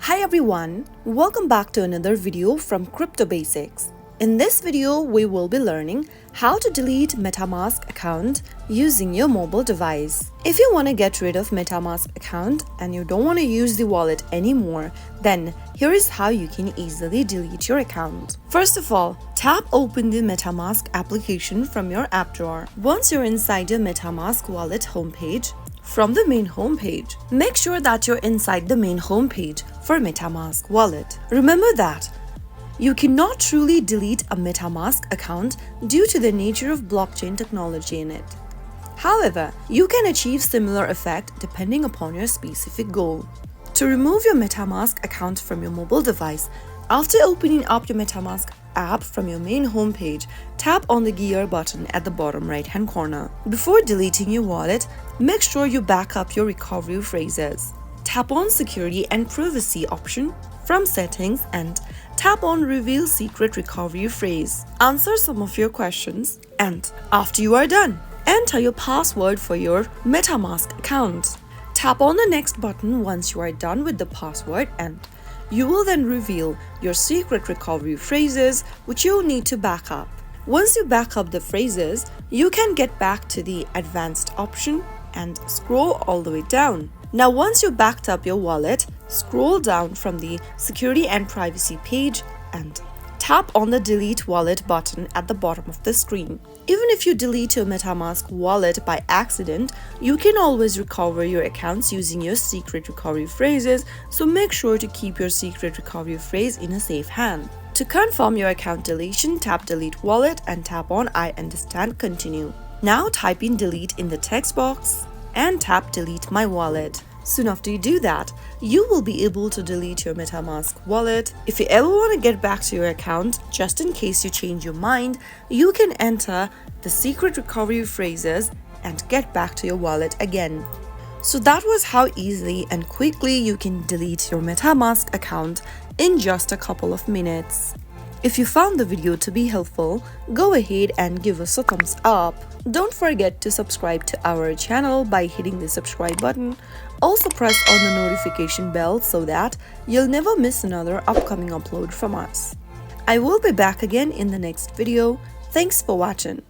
Hi everyone, welcome back to another video from Crypto Basics. In this video, we will be learning how to delete Metamask account using your mobile device. If you want to get rid of Metamask account and you don't want to use the wallet anymore, then here is how you can easily delete your account. First of all, tap open the Metamask application from your app drawer. Once you're inside your Metamask wallet homepage, from the main homepage, make sure that you're inside the main homepage for Metamask wallet. Remember that you cannot truly delete a Metamask account due to the nature of blockchain technology in it. However, you can achieve similar effect depending upon your specific goal. To remove your Metamask account from your mobile device, after opening up your Metamask app from your main homepage, tap on the gear button at the bottom right-hand corner. Before deleting your wallet, make sure you back up your recovery phrases. Tap on Security and Privacy option from Settings and tap on Reveal Secret Recovery Phrase. Answer some of your questions and after you are done, enter your password for your Metamask account. Tap on the Next button once you are done with the password and you will then reveal your secret recovery phrases which you'll need to back up. Once you back up the phrases, you can get back to the Advanced option and scroll all the way down. Now once you backed up your wallet, scroll down from the Security and Privacy page and tap on the Delete Wallet button at the bottom of the screen. Even if you delete your Metamask wallet by accident, you can always recover your accounts using your secret recovery phrases, so make sure to keep your secret recovery phrase in a safe hand. To confirm your account deletion, tap Delete Wallet and tap on I understand continue. Now type in delete in the text box and tap delete my wallet. Soon after you do that, you will be able to delete your Metamask wallet. If you ever want to get back to your account, just in case you change your mind, you can enter the secret recovery phrases and get back to your wallet again. So that was how easily and quickly you can delete your Metamask account in just a couple of minutes. If you found the video to be helpful, go ahead and give us a thumbs up. Don't forget to subscribe to our channel by hitting the subscribe button. Also press on the notification bell so that you'll never miss another upcoming upload from us. I will be back again in the next video. Thanks for watching.